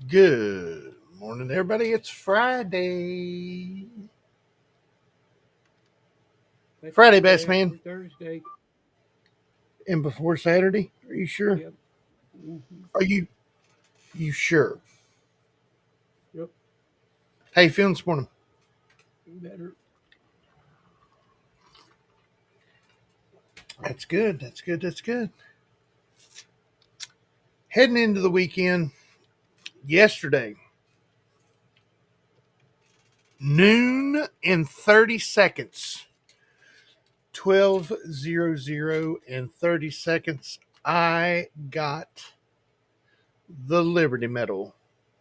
Good morning, everybody. It's Friday. Friday, best Day man. after Thursday. And before Saturday. Are you sure? Yep. hmm Are you sure? Yep. How you feeling this morning? Better. That's good. That's good. That's good. Heading into the weekend. Yesterday, noon and 30 seconds. 12:00 and 30 seconds. I got the Liberty Medal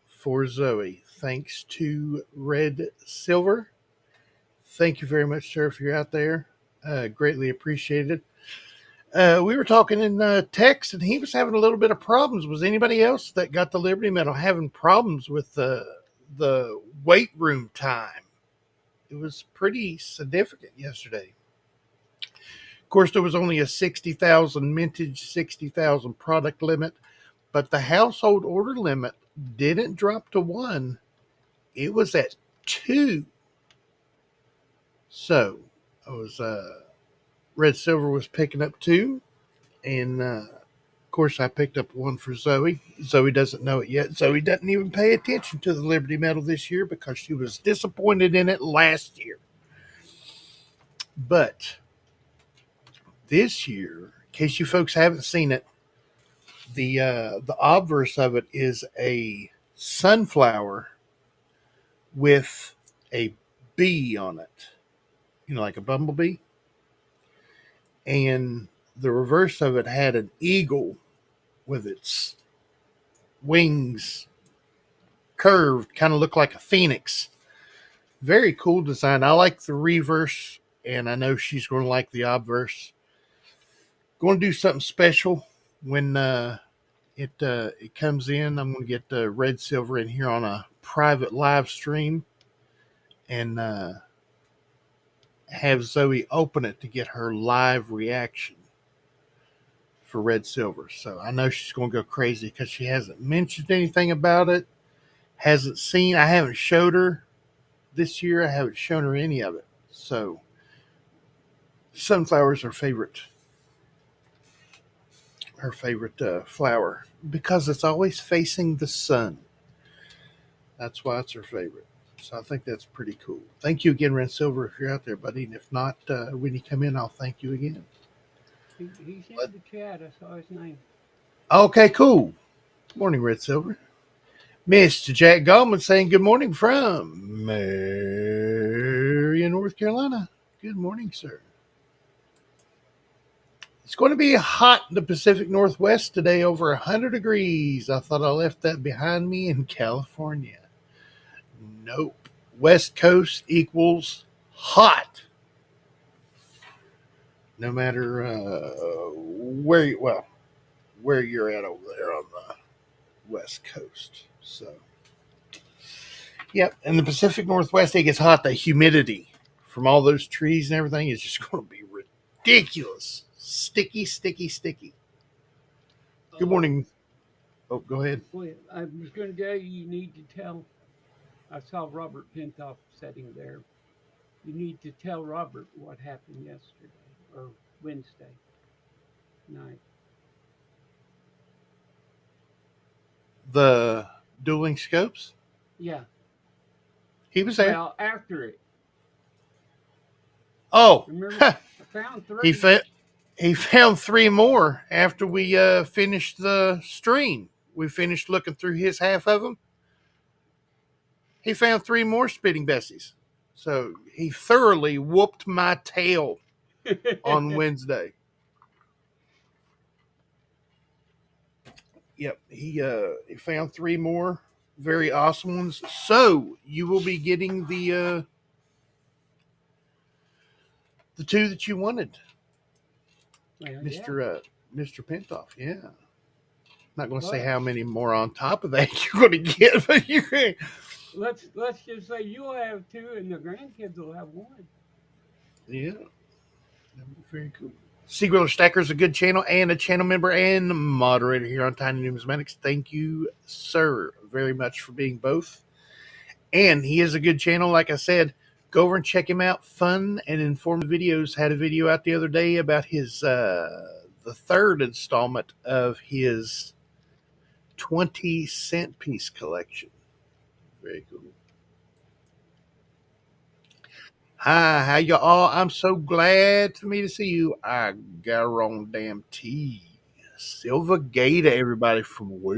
for Zoey, thanks to Red Silver. Thank you very much, sir, if you're out there. Greatly appreciated. We were talking in text, and he was having a little bit of problems. Was anybody else that got the Liberty Medal having problems with the weight room time? It was pretty significant yesterday. Of course, there was only a 60,000 mintage, 60,000 product limit, but the household order limit didn't drop to one. It was at two. So I was Red Silver was picking up two, and of course I picked up one for Zoey. Zoey doesn't know it yet. Zoey doesn't even pay attention to the Liberty Medal this year because she was disappointed in it last year. But this year, in case you folks haven't seen it, the obverse of it is a sunflower with a bee on it, like a bumblebee, and the reverse of it had an eagle with its wings curved, kind of looked like a phoenix. Very cool design. I like the reverse, and I know she's going to like the obverse. Going to do something special when it comes in. I'm going to get Red Silver in here on a private live stream and have Zoey open it to get her live reaction for Red Silver. So I know she's going to go crazy because she hasn't mentioned anything about it. Hasn't seen. I haven't showed her this year. I haven't shown her any of it. So sunflowers are her favorite flower because it's always facing the sun. That's why it's her favorite. So I think that's pretty cool. Thank you again, Red Silver, if you're out there, buddy. And if not, when you come in, I'll thank you again. He's But, in the chat. I saw his name. okay, cool. Morning, Red Silver. Mr. Jack Goldman saying good morning from Marion, North Carolina. Good morning, sir. It's going to be hot in the Pacific Northwest today, over 100 degrees. I thought I left that behind me in California. Nope. West Coast equals hot. No matter where you're at over there on the West Coast. So, yep. In the Pacific Northwest, it gets hot. The humidity from all those trees and everything is just going to be ridiculous. Sticky, sticky, sticky. Good morning. Oh, go ahead. Boy, I was going to tell you, you need to tell. I saw Robert Pintoff sitting there. You need to tell Robert what happened yesterday or Wednesday night. The dueling scopes. Yeah. He was there. Well, after it. Oh, Remember, I found he three. he found three more after we finished the stream. We finished looking through his half of them. He found three more spitting Bessies. So he thoroughly whooped my tail on Wednesday. Yep, he found three more very awesome ones. So you will be getting the two that you wanted, Well, Mister yeah. Mister Pintoff. Yeah, not going to say But how many more on top of that you're going to get, but you're let's just say you'll have two and the grandkids will have one. yeah, that'd be very cool. Seagwiller Stacker is a good channel and a channel member and moderator here on Tiny Numismatics. Thank you, sir, very much for being both. And he is a good channel, like I said. Go over and check him out. Fun and informative videos. Had a video out the other day about his the third installment of his 20-cent piece collection. Very cool. Hi, how you all? I'm so glad for me to see you. I got a wrong damn tea. Silver Gator, everybody from way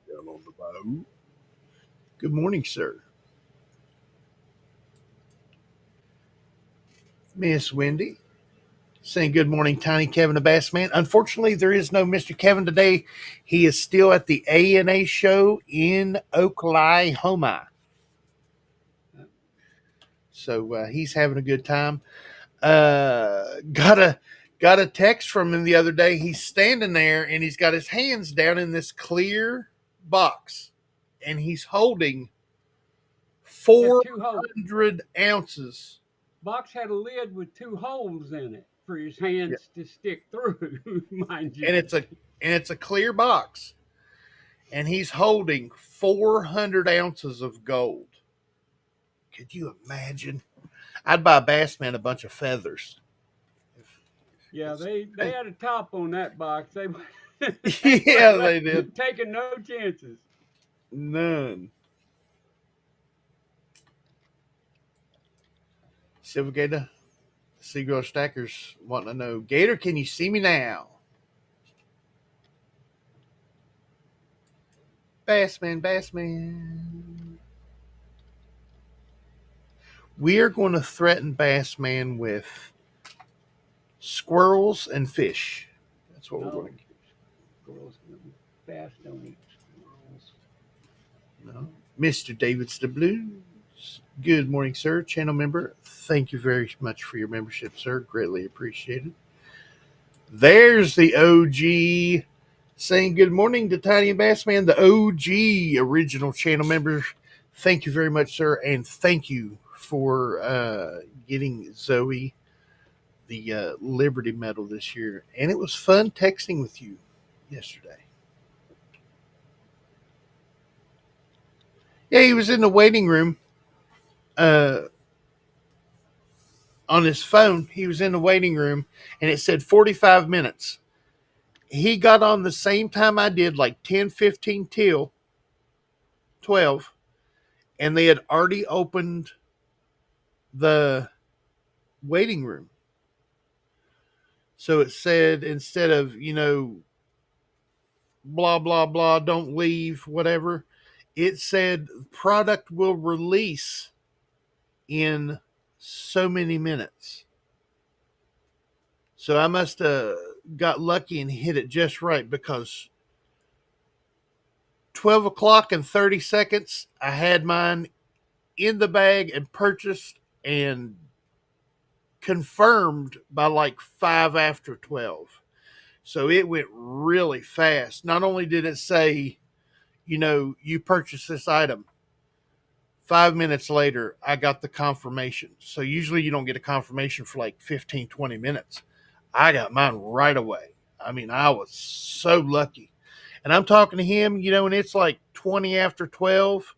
down on the boat. Good morning, sir. Miss Wendy saying good morning, Tiny Kevin the Bass Man. Unfortunately, there is no Mr. Kevin today. He is still at the A&A show in Oklahoma. So he's having a good time. Got a text from him the other day. He's standing there and he's got his hands down in this clear box and he's holding 400 ounces. Box had a lid with 2 holes in it for his hands to stick through, mind you. And it's a clear box. And he's holding 400 ounces of gold. Could you imagine? I'd buy Bassman a bunch of feathers. Yeah, they had a top on that box. They yeah, they did. Taking no chances. None. Silver Gator, Seagull Stackers wanting to know, Gator, can you see me now? Bassman. We are going to threaten Bassman with squirrels and fish. That's what we're going to get. Squirrels, bass don't eat squirrels. No. Mr. David's the Blues. Good morning, sir. Channel member. Thank you very much for your membership, sir. Greatly appreciated. There's the OG saying good morning to Tiny and Bassman, the OG original channel member. Thank you very much, sir. And thank you for getting Zoey the Liberty Medal this year. And it was fun texting with you yesterday. Yeah, he was in the waiting room on his phone. He was in the waiting room and it said 45 minutes. He got on the same time I did, like 10, 15 till 12. And they had already opened the waiting room. So it said, instead of, blah, blah, blah, don't leave, whatever, it said product will release in so many minutes. So I must have got lucky and hit it just right, because 12 o'clock and 30 seconds, I had mine in the bag and purchased and confirmed by like 5 after 12. So it went really fast. Not only did it say, you purchased this item, 5 minutes later, I got the confirmation. So usually you don't get a confirmation for like 15, 20 minutes. I got mine right away. I mean, I was so lucky. And I'm talking to him, and it's like 20 after 12.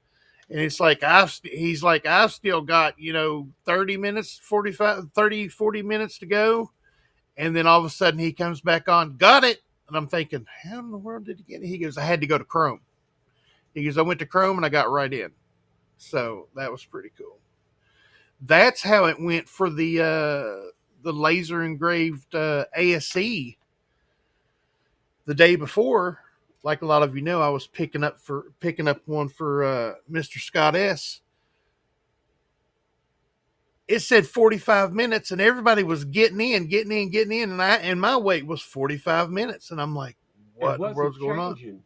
And it's like, he's like, I've still got, 30 minutes, 40 minutes to go. And then all of a sudden he comes back on, got it. And I'm thinking, how in the world did he get it? He goes, I had to go to Chrome. He goes, I went to Chrome and I got right in. So that was pretty cool. That's how it went for the laser engraved ASE the day before. Like a lot of you know, I was picking up one for Mr. Scott S. It said 45 minutes, and everybody was getting in, and my wait was 45 minutes, and I'm like, what in the world's going on?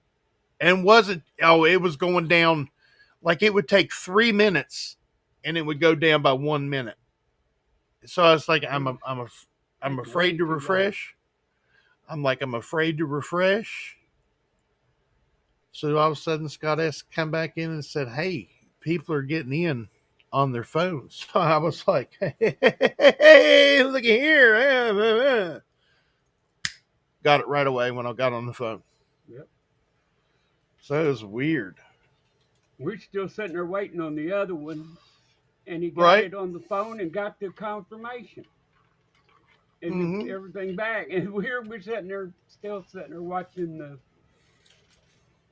And it was going down, like it would take 3 minutes, and it would go down by 1 minute. So I was like, I'm afraid to refresh. I'm afraid to refresh. So all of a sudden, Scott S. come back in and said, hey, people are getting in on their phones. So I was like, hey, look at here. got it right away when I got on the phone. Yep. So it was weird. We're still sitting there waiting on the other one, and he got Right? it on the phone and got the confirmation and Mm-hmm. everything back. And we're sitting there, still sitting there watching the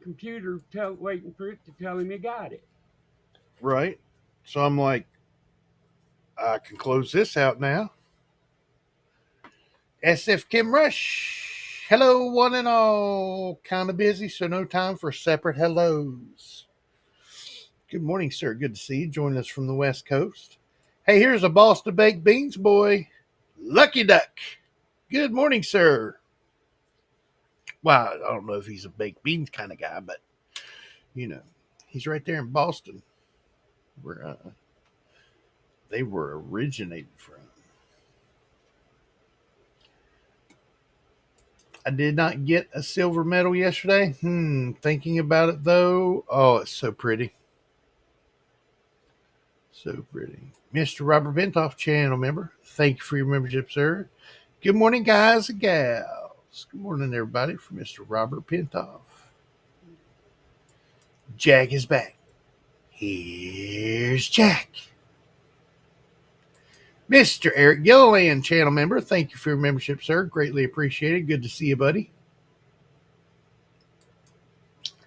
computer, waiting for it to tell him he got it. Right? So I'm like, I can close this out now. SF Kim Rush. Hello, one and all. Kind of busy, so no time for separate hellos. Good morning, sir. Good to see you. Joining us from the West Coast. Hey, here's a Boston baked beans boy, Lucky Duck. Good morning, sir. Well, I don't know if he's a baked beans kind of guy, but you know, he's right there in Boston, where they were originated from. I did not get a silver medal yesterday. Thinking about it though, oh, it's so pretty. So pretty. Mr. Robert Bentoff, channel member. Thank you for your membership, sir. Good morning, guys and gals. Good morning, everybody, from Mr. Robert Pintoff. Jack is back. Here's Jack. Mr. Eric Gilliland, channel member. Thank you for your membership, sir. Greatly appreciated. Good to see you, buddy.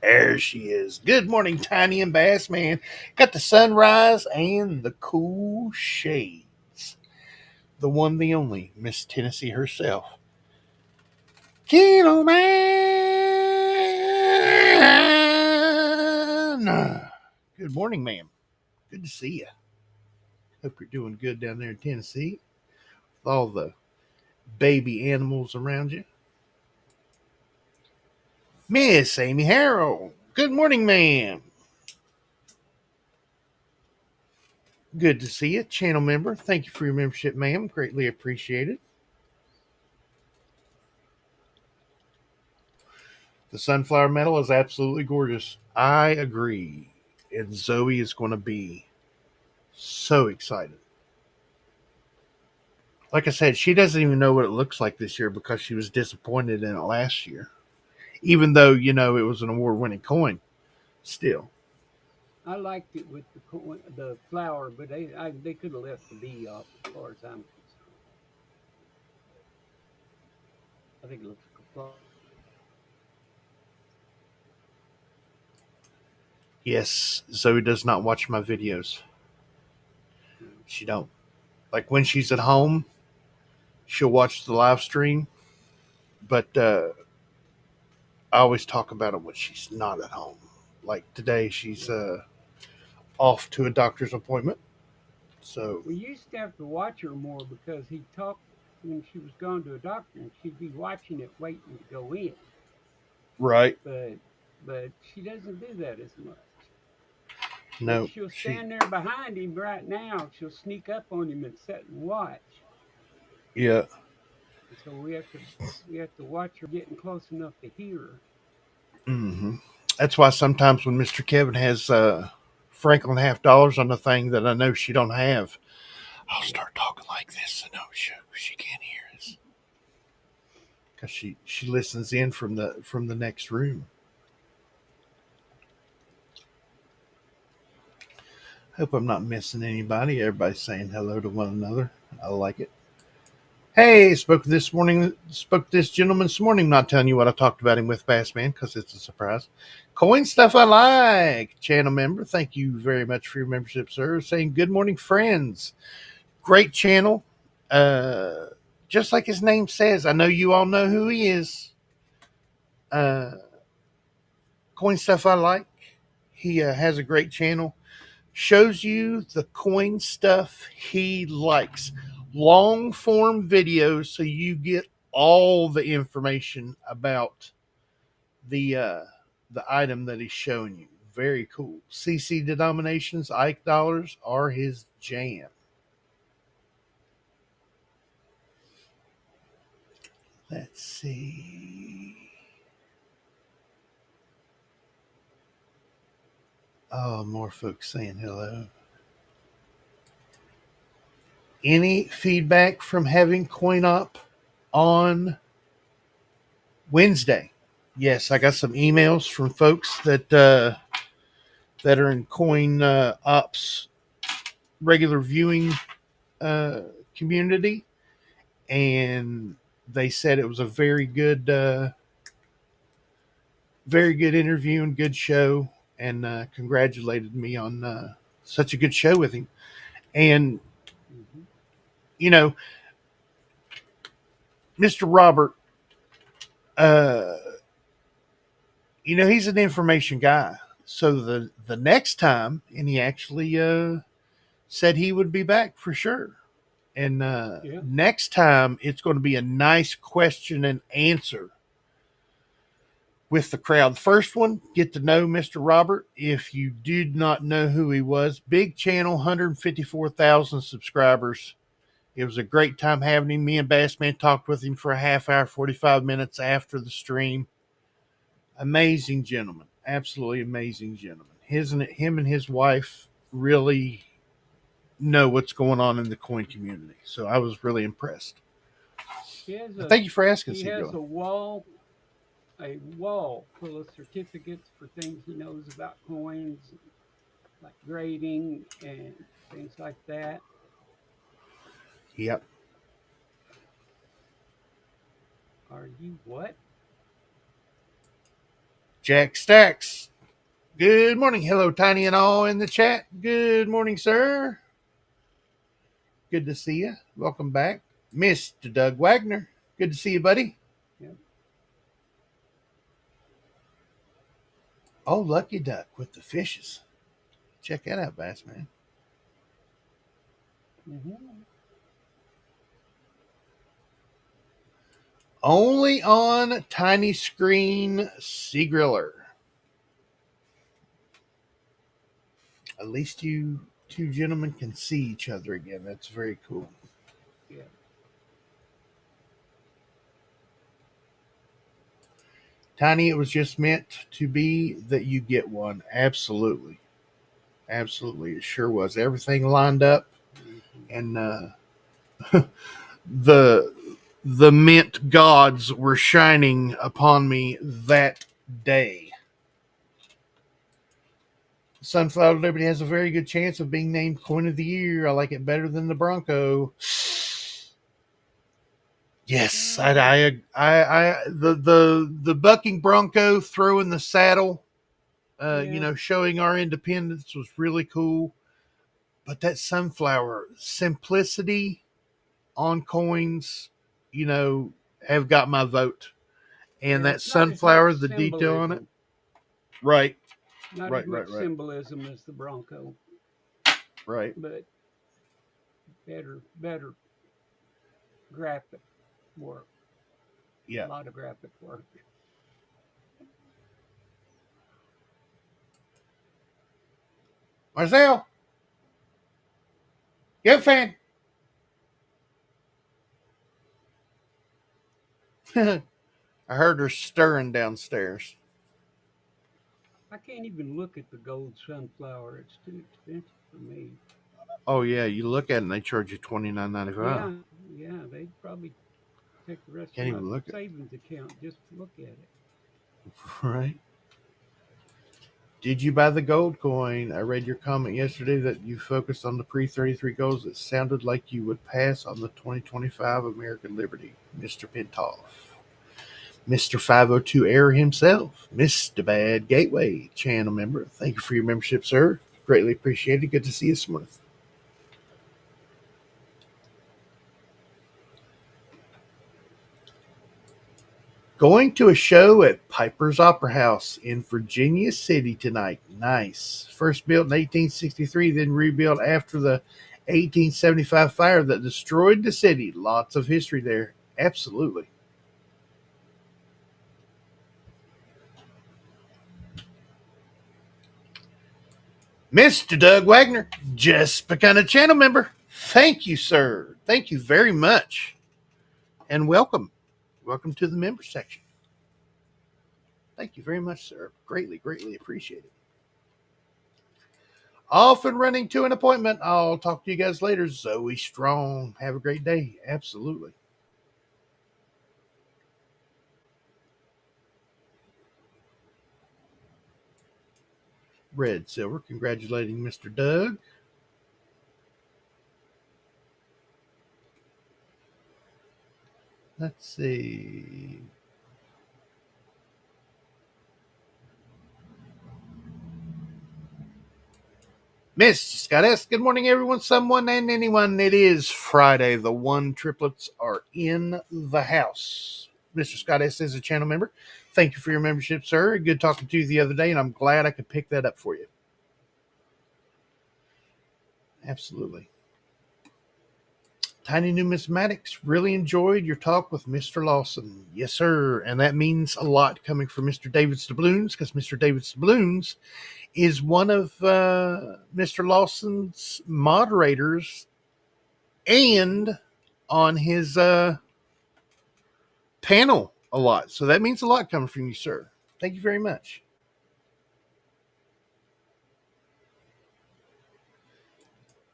There she is. Good morning, Tiny and Bass Man. Got the sunrise and the cool shades. The one, the only, Miss Tennessee herself. Kilo Man. Good morning, ma'am. Good to see you. Hope you're doing good down there in Tennessee with all the baby animals around you. Miss Amy Harrell. Good morning, ma'am. Good to see you, channel member. Thank you for your membership, ma'am. Greatly appreciated. The sunflower medal is absolutely gorgeous. I agree. And Zoey is going to be so excited. Like I said, she doesn't even know what it looks like this year because she was disappointed in it last year. Even though, it was an award-winning coin. Still. I liked it with the flower, but they could have left the bee off as far as I'm concerned. I think it looks like a flower. Yes, Zoe does not watch my videos. She don't. Like when she's at home, she'll watch the live stream, but I always talk about it when she's not at home. Like today, she's off to a doctor's appointment. So, We used to have to watch her more because he talked when she was going to a doctor, and she'd be watching it, waiting to go in. right. But she doesn't do that as much. But No, she'll she, stand there behind him right now. She'll sneak up on him and sit and watch. yeah. So we have to watch her getting close enough to hear her. hmm That's why sometimes when Mr. Kevin has Franklin $50 on the thing that I know she don't have, I'll start talking like this so no, she can't hear us because she listens in from the next room. Hope I'm not missing anybody. Everybody's saying hello to one another. I like it. Hey, spoke to this gentleman this morning. Not telling you what I talked about him with, Bassman, because it's a surprise. Coin stuff I like. Channel member, thank you very much for your membership, sir. Saying good morning, friends. Great channel. Just like his name says, I know you all know who he is. Coin stuff I like. He has a great channel. Shows you the coin stuff he likes. Long form videos so you get all the information about the item that he's showing you. Very cool. CC denominations, Ike dollars are his jam. Let's see. Oh, more folks saying hello. Any feedback from having coin op on Wednesday. Yes, I got some emails from folks that are in Coin Ops regular viewing community, and they said it was a very good interview and good show, and congratulated me on such a good show with him. And Hmm. you know, Mr. Robert, uh, he's an information guy. So the next time, and he actually said he would be back for sure. And Yeah. next time, it's going to be a nice question and answer with the crowd. First one, get to know Mr. Robert. If you did not know who he was, big channel, 154,000 subscribers. It was a great time having him. Me and Bassman talked with him for a half hour, 45 minutes after the stream. Amazing gentleman. Absolutely amazing gentleman. Him and his wife really know what's going on in the coin community. So I was really impressed. He has But a thank you for asking, he has Seagull. a wall full of certificates for things he knows about coins, like grading and things like that. Yep. Are you what? Jack Stacks. Good morning. Hello, Tiny and all in the chat. Good morning, sir. Good to see you. Welcome back. Mr. Doug Wagner. Good to see you, buddy. Yep. Oh, Lucky Duck with the fishes. Check that out, Bass Man. Hmm. Only on Tiny Screen Sea Griller. At least you two gentlemen can see each other again. That's very cool. Yeah. Tiny, it was just meant to be that you get one. Absolutely. Absolutely. It sure was. Everything lined up, Hmm. and the the mint gods were shining upon me that day. Sunflower Liberty has a very good chance of being named Coin of the Year. I like it better than the Bronco. Yes, the bucking Bronco throwing the saddle, Yeah. showing our independence was really cool. But that sunflower simplicity on coins, you know, have got my vote. And Yeah. that It's not as much sunflower, the detail on it, symbolism. right, Not as right, much right, right, symbolism as the Bronco, right. but better graphic work. A Yeah. lot of graphic work. Marcel, you a fan? I heard her stirring downstairs. I can't even look at the gold sunflower. It's too expensive for me. Oh yeah, you look at it and they charge you $29.95. Yeah, yeah, they'd probably take the rest of Can't my even look at savings account just to look at it. it. Right. Did you buy the gold coin? I read your comment yesterday that you focused on the pre 33 golds. It sounded like you would pass on the 2025 American Liberty, Mr. Pintoff. Mr. 502 Air himself, Mr. Bad Gateway channel member. Thank you for your membership, sir. Greatly appreciated. Good to see you this morning. Going to a show at Piper's Opera House in Virginia City tonight. Nice. First built in 1863, then rebuilt after the 1875 fire that destroyed the city. Lots of history there. Absolutely. Mr. Doug Wagner, just become a channel member. Thank you, sir. Thank you very much. And welcome. Welcome to the member section. Thank you very much, sir. Greatly, greatly appreciate it. Off and running to an appointment. I'll talk to you guys later. Zoey Strong. Have a great day. Absolutely. Red Silver, congratulating Mr. Doug. Let's see. Miss Scott S. Good morning, everyone, someone, and anyone. It is Friday. The one triplets are in the house. Mr. Scott S. is a channel member. Thank you for your membership, sir. Good talking to you the other day, and I'm glad I could pick that up for you. Absolutely. Tiny Numismatics, really enjoyed your talk with Mr. Lawson. Yes, sir. And that means a lot coming from Mr. David Stabloons, because Mr. David Stabloons is one of Mr. Lawson's moderators and on his panel a lot. So that means a lot coming from you, sir. Thank you very much.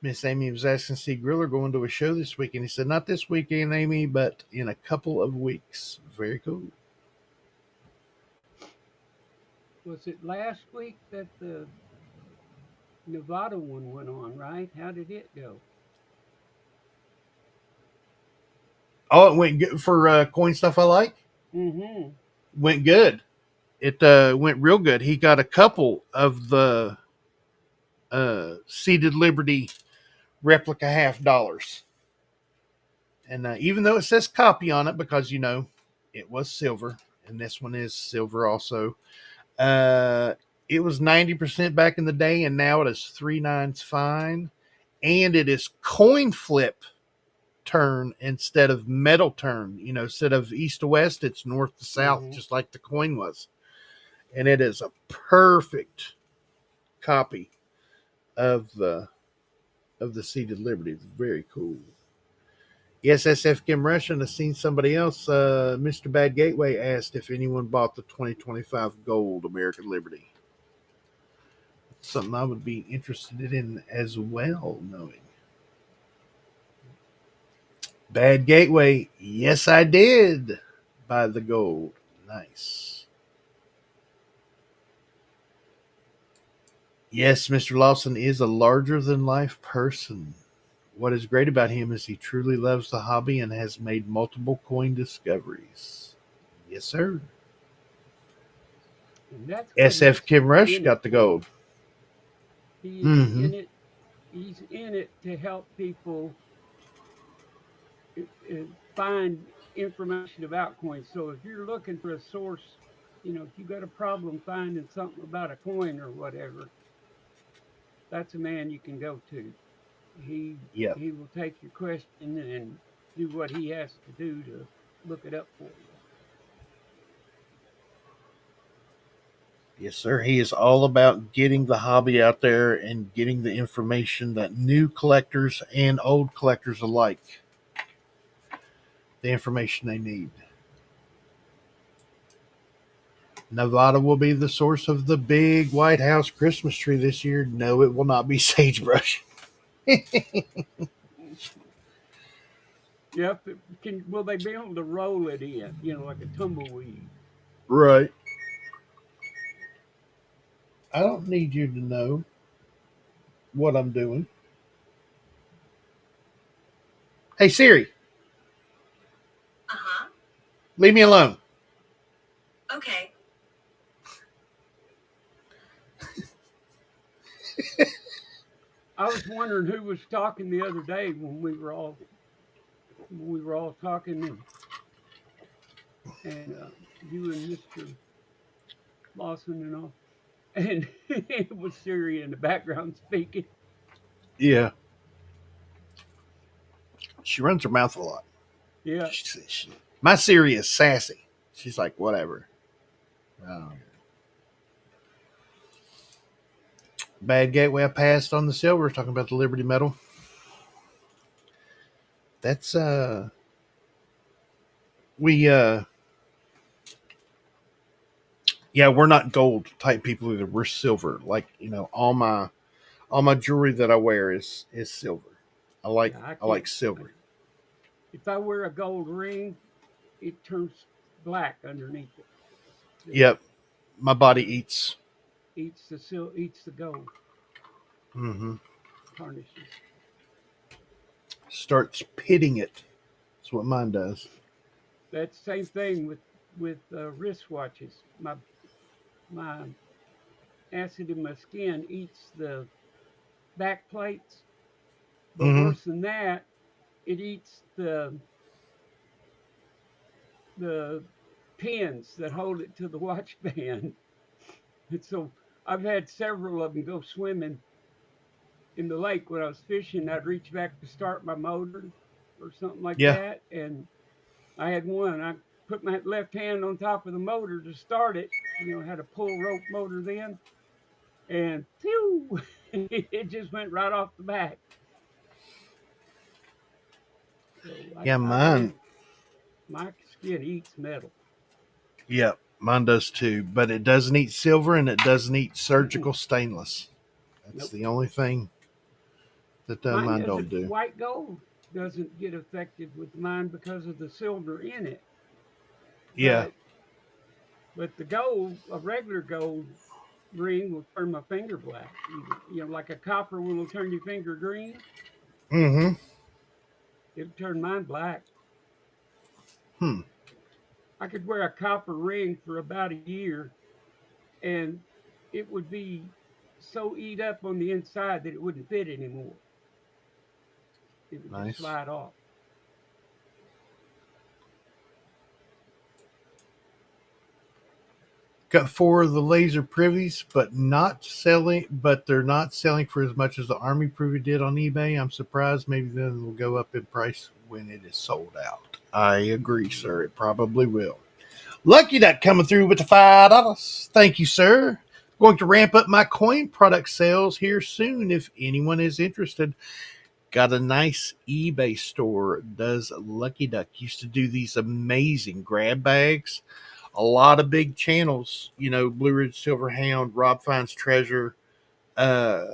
Miss Amy was asking Steve Griller going to a show this week, and he said, not this weekend, Amy, but in a couple of weeks. Very cool. Was it last week that the Nevada one went on, right? How did it go? Oh, it went good for coin stuff I like? Mm-hmm. Went good. It went real good. He got a couple of the Seated Liberty replica $50. And even though it says copy on it, because, you know, it was silver, and this one is silver also, it was 90% back in the day, and now it is 3 nines fine. And it is coin flip turn instead of metal turn. You know, instead of east to west, it's north to south, just like the coin was. And it is a perfect copy of the Seated Liberty. It's very cool. Yes, SF Kim Russian has seen somebody else. Mr. Bad Gateway asked if anyone bought the 2025 gold American Liberty. Something I would be interested in as well, knowing. Bad Gateway, yes, I did buy the gold. Nice. Yes, Mr. Lawson is a larger than life person. What is great about him is he truly loves the hobby and has made multiple coin discoveries. Yes, sir. And that's SF Kim Rush got the gold. He's in it. He's in it to help people find information about coins. So if you're looking for a source, you know, if you got a problem finding something about a coin or whatever, that's a man you can go to. He will take your question and do what he has to do to look it up for you. Yes, sir. He is all about getting the hobby out there and getting the information that new collectors and old collectors alike, the information they need. Nevada will be the source of the big White House Christmas tree this year. No, it will not be sagebrush. Yep. Will they be able to roll it in, you know, like a tumbleweed? Right. I don't need you to know what I'm doing. Hey, Siri. Uh-huh. Leave me alone. Okay. I was wondering who was talking the other day when we were all talking, and you and Mr. Lawson and all, and it was Siri in the background speaking. Yeah. She runs her mouth a lot. Yeah. My Siri is sassy. She's like, whatever. Bad Gateway, I passed on the silver, talking about the Liberty Medal. That's, we're not gold type people either. We're silver. Like, you know, all my jewelry that I wear is silver. I like silver. If I wear a gold ring, it turns black underneath it. Yep. My body eats eats the gold, Mm-hmm. tarnishes. Starts pitting it. That's what mine does. That same thing with wristwatches. My acid in my skin eats the back plates, but Mm-hmm. worse than that, it eats the pins that hold it to the watch band. And so I've had several of them go swimming in the lake when I was fishing. I'd reach back to start my motor or something like Yeah. that, and I had one. I put my left hand on top of the motor to start it. Had a pull rope motor then, and phew, it just went right off the back. So Yeah, I've mine. had my skin eats metal. Yeah, mine does too. But it doesn't eat silver and it doesn't eat Mm-mm, surgical stainless. That's nope. the only thing that Mine mine don't doesn't. do. White gold doesn't get affected with mine because of the silver in it. Yeah. But the gold, a regular gold ring will turn my finger black. Even like a copper one will turn your finger green. Mm-hmm. It'll turn mine black. Hmm. I could wear a copper ring for about a year, and it would be so eat up on the inside that it wouldn't fit anymore. It would just Nice. slide off. Got four of the laser privies, but not selling. But they're not selling for as much as the Army privy did on eBay. I'm surprised. Maybe then it'll go up in price when it is sold out. I agree, sir. It probably will. Lucky Duck coming through with the $5. Thank you, sir. Going to ramp up my coin product sales here soon. If anyone is interested, got a nice eBay store. Does Lucky Duck used to do these amazing grab bags? A lot of big channels, Blue Ridge Silver Hound, Rob Finds Treasure, uh,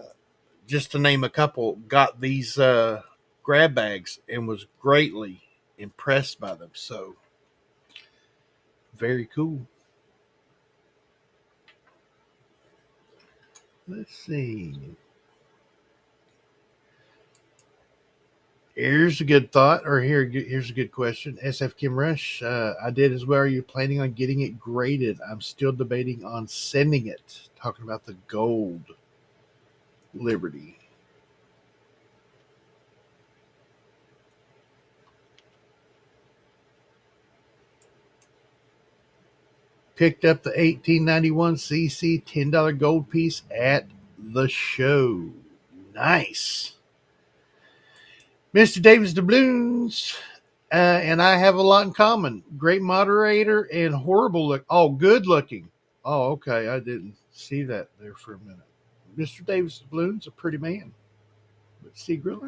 just to name a couple, got these grab bags and was greatly impressed by them. So very cool. Let's see. Here's a good thought, or here's a good question. SF Kim Rush, I did as well. Are you planning on getting it graded? I'm still debating on sending it. Talking about the gold Liberty. Picked up the 1891 CC $10 gold piece at the show. Nice. Mr. Davis Doubloons, and I have a lot in common. Great moderator and horrible look. Oh, good looking. Oh, okay. I didn't see that there for a minute. Mr. Davis Doubloons, a pretty man. But Seagull,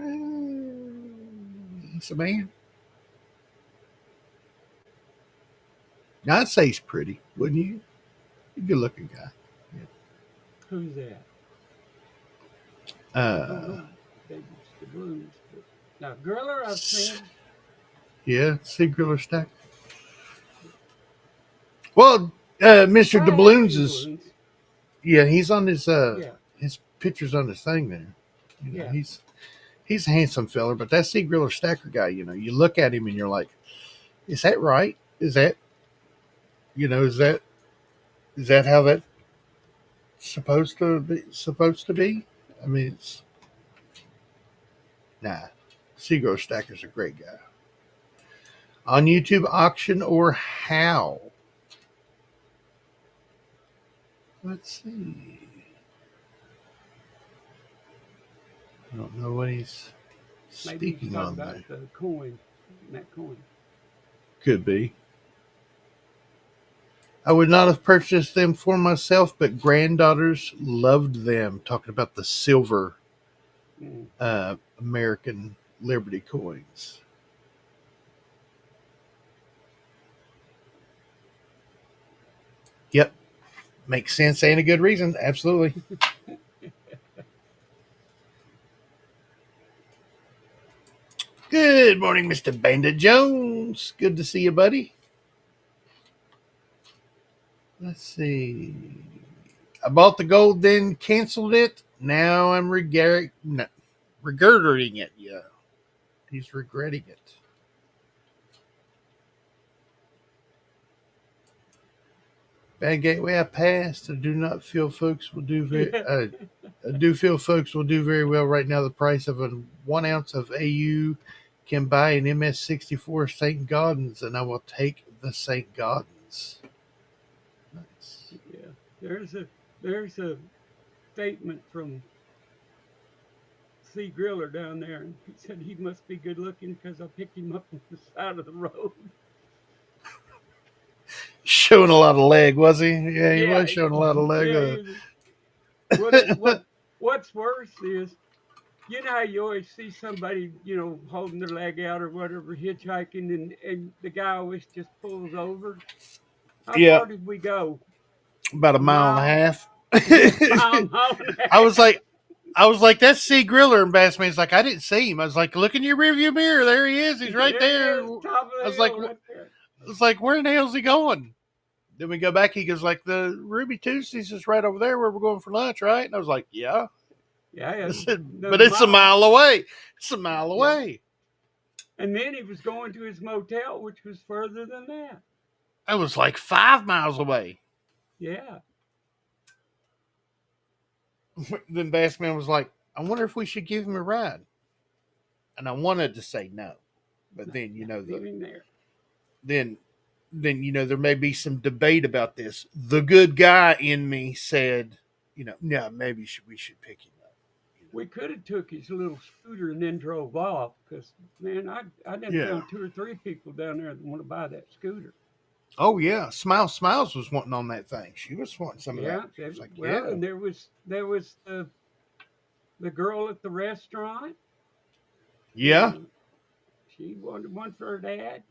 he's a man. I'd say he's pretty, wouldn't you? A good looking guy. Who's that? Yeah. I don't know. David's the blues, but now Griller I've seen. Yeah, Seagull Stack. Well, Mr. I have Doubloons seen is, balloons. yeah, he's on Yeah, his pictures on his thing there. yeah. He's a handsome feller, but that Sea Griller Stacker guy, you look at him and you're like, is that right? Is that you know, is that how that's supposed to be? I mean, it's nah. Sea Griller Stacker's a great guy. On YouTube auction or how? Let's see. I don't know what he's Maybe he's speaking talking on about there. the coin, that coin. Could be. I would not have purchased them for myself, but granddaughters loved them. Talking about the silver Mm. American Liberty coins. Yep. Makes sense and a good reason. Absolutely. Good morning, Mr. Bandit Jones. Good to see you, buddy. Let's see. I bought the gold, then canceled it. Now I'm regretting it. Yeah, he's regretting it. Bad gateway I passed. I do not feel folks will do very. Yeah. I do feel folks will do very well right now. The price of a 1 ounce of AU can buy an MS64 St. Gaudens, and I will take the St. Gaudens. Nice. Yeah. There's a statement from C. Griller down there, and he said he must be good looking because I picked him up on the side of the road. Showing a lot of leg, was he? Yeah, he Yeah, was showing a lot of leg. yeah. What's worse is, you know how you always see somebody, holding their leg out or whatever, hitchhiking, and the guy always just pulls over. How Yeah, far did we go? about a A mile and a mile? half. Yeah, mile and a I was half. like, that's C. Griller, and Bassman's like, I didn't see him. I was like, look in your rearview mirror. There he is. He's right There there. he is, top of I the was like, hill right there. where in the hell's he going? Then we go back. He goes like, the Ruby Tuesdays is right over there where we're going for lunch, right? And I was like, yeah. Yeah, I said, another but it's a mile. mile away. It's a mile Yeah. away. And then he was going to his motel, which was further than that. I was like 5 miles away. Yeah. Then Bassman was like, I wonder if we should give him a ride. And I wanted to say no. But then, Leave him there. then there may be some debate about this. The good guy in me said, no, maybe we should pick him up. We could have took his little scooter and then drove off, because, man, I done Yeah. found 2 or 3 people down there that want to buy that scooter. Oh yeah, Smiles was wanting on that thing. She was wanting some of that. She was like, yeah. And there was the girl at the restaurant. Yeah. She wanted one for her dad.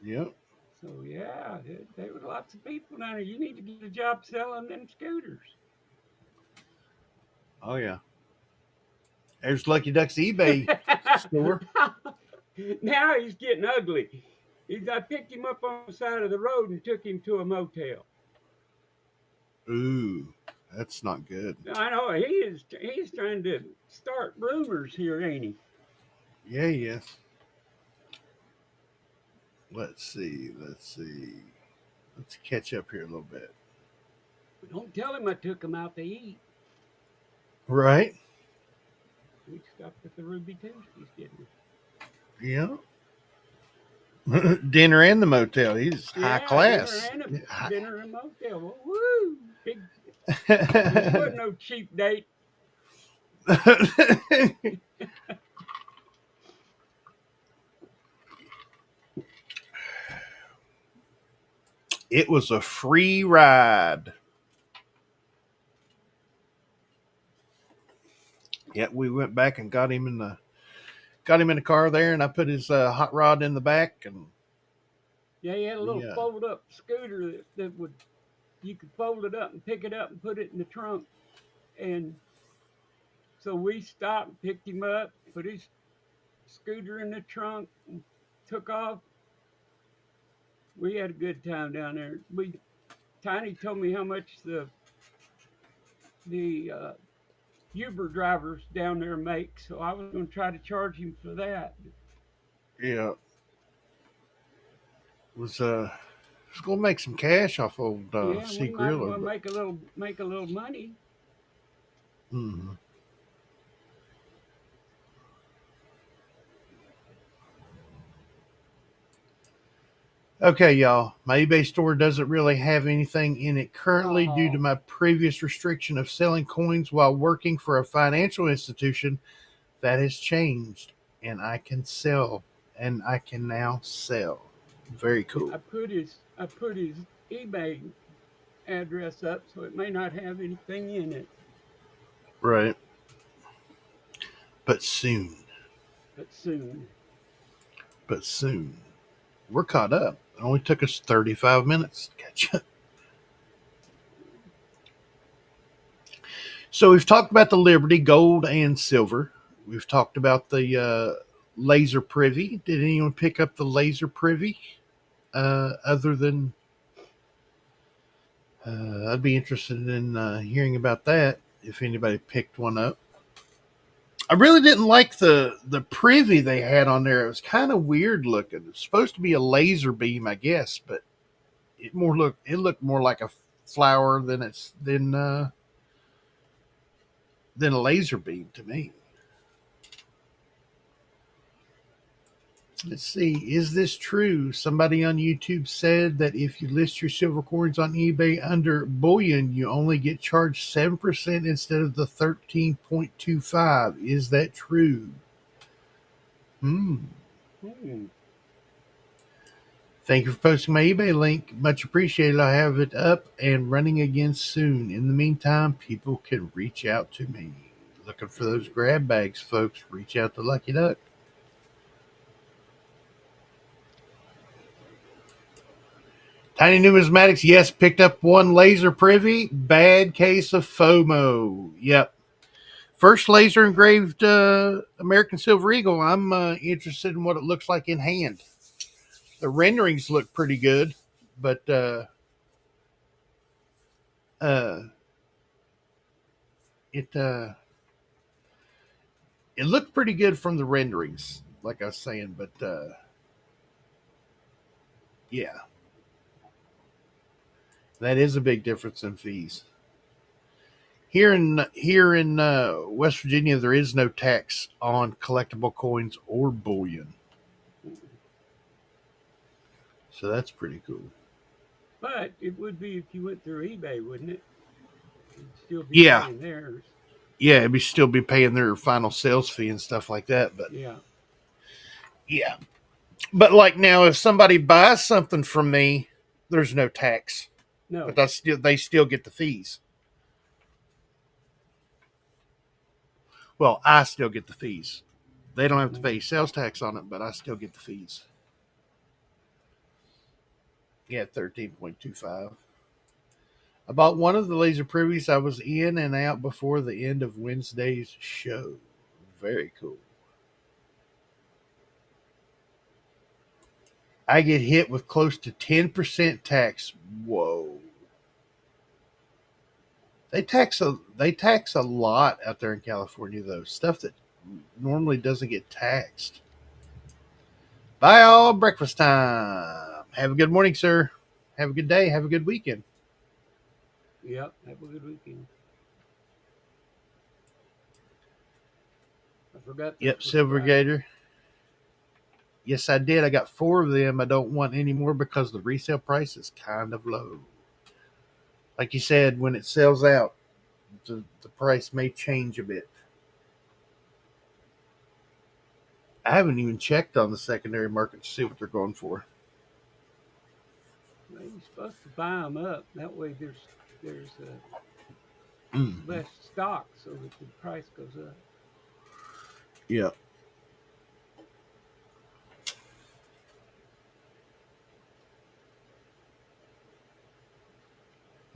Yep. So yeah, there were lots of people down there. You need to get a job selling them scooters. Oh yeah. There's Lucky Duck's eBay store. Now he's getting ugly. I picked him up on the side of the road and took him to a motel. Ooh, that's not good. I know he's trying to start rumors here, ain't he? Yeah, yes. Let's see. Let's catch up here a little bit. Don't tell him I took him out to eat. Right. We stopped at the Ruby Tuesdays, didn't we? Yeah. Dinner and the motel. He's high class. Dinner and motel. Woo! Big. It wasn't no cheap date. It was a free ride. Yeah, we went back and got him in the car there, and I put his hot rod in the back, and yeah, he had a little fold up scooter that you could fold it up and pick it up and put it in the trunk, and so we stopped, picked him up, put his scooter in the trunk, and took off. We had a good time down there. Tiny told me how much the Uber drivers down there make, so I was going to try to charge him for that. yeah, was going to make some cash off old C. Griller. Make a little money. Mm-hmm. Okay, y'all. My eBay store doesn't really have anything in it currently due to my previous restriction of selling coins while working for a financial institution. That has changed, and I can now sell. Very cool. I put his eBay address up, so it may not have anything in it. Right. But soon. We're caught up. It only took us 35 minutes to catch up. So we've talked about the Liberty, gold and silver. We've talked about the laser privy. Did anyone pick up the laser privy other than I'd be interested in hearing about that if anybody picked one up. I really didn't like the privy they had on there. It was kind of weird looking. It's supposed to be a laser beam, I guess, but it looked more like a flower than a laser beam to me. Let's see. Is this true? Somebody on YouTube said that if you list your silver coins on eBay under bullion, you only get charged 7% instead of the 13.25. Is that true? Thank you for posting my eBay link. Much appreciated. I have it up and running again soon. In the meantime, people can reach out to me. Looking for those grab bags, folks. Reach out to Lucky Duck. Tiny Numismatics, yes, picked up one laser privy. Bad case of FOMO. Yep. First laser engraved American Silver Eagle. I'm interested in what it looks like in hand. The renderings look pretty good, but it looked pretty good from the renderings, like I was saying, but yeah. That is a big difference in fees. Here in West Virginia, there is no tax on collectible coins or bullion, so that's pretty cool. But it would be if you went through eBay, wouldn't it? You'd still be paying theirs. Yeah, it'd still be paying their final sales fee and stuff like that. But yeah. But like now, if somebody buys something from me, there's no tax. No, but they still get the fees. Well, I still get the fees. They don't have to pay sales tax on it, but I still get the fees. Yeah, 13.25. I bought one of the laser privies. I was in and out before the end of Wednesday's show. Very cool. I get hit with close to 10% tax. Whoa. They tax a lot out there in California, though. Stuff that normally doesn't get taxed. Bye all, breakfast time. Have a good morning, sir. Have a good day. Have a good weekend. Yep, have a good weekend. I forgot. Yep, Silver Gator. Yes, I did. I got 4 of them. I don't want any more because the resale price is kind of low. Like you said, when it sells out, the price may change a bit. I haven't even checked on the secondary market to see what they're going for. Well, you're supposed to buy them up. That way there's less stock so that the price goes up. Yeah.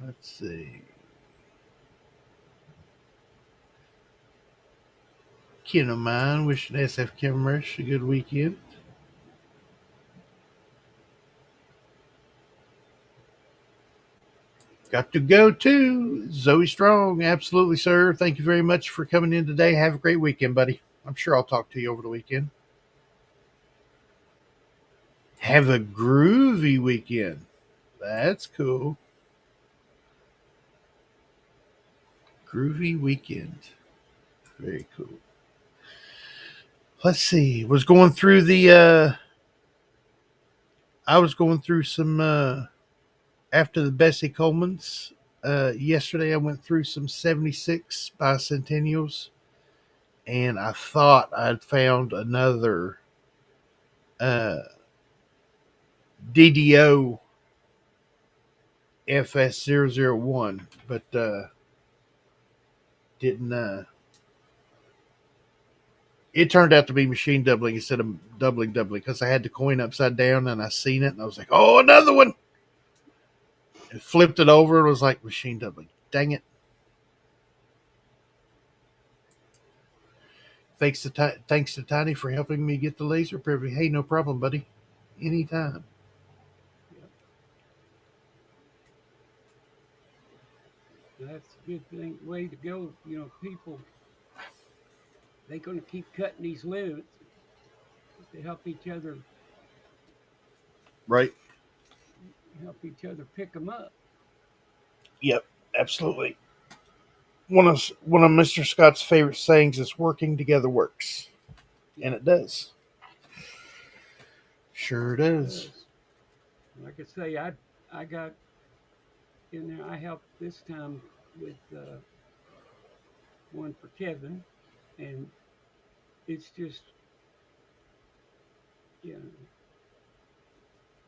Let's see. Kid of mine wishing SF Kimmersh a good weekend. Got to go too. Zoey Strong. Absolutely, sir. Thank you very much for coming in today. Have a great weekend, buddy. I'm sure I'll talk to you over the weekend. Have a groovy weekend. That's cool. Groovy weekend. Very cool. Let's see. I was going through some after the Bessie Colemans. Yesterday I went through some 76 bicentennials, and I thought I'd found another DDO FS001, but didn't. It turned out to be machine doubling instead of doubling because I had the coin upside down and I seen it and I was like, oh, another one. And flipped it over and was like, machine doubling. Dang it. Thanks to Tiny for helping me get the laser privy. Hey, no problem, buddy. Anytime. That's a good way to go. People, they're going to keep cutting these limits to Right. help each other pick them up. Yep. Absolutely. One of Mr. Scott's favorite sayings is "working together works," and Yeah, it does. Sure it does. does. Like I say, I got in there. I helped this time with one for Kevin, and it's just you know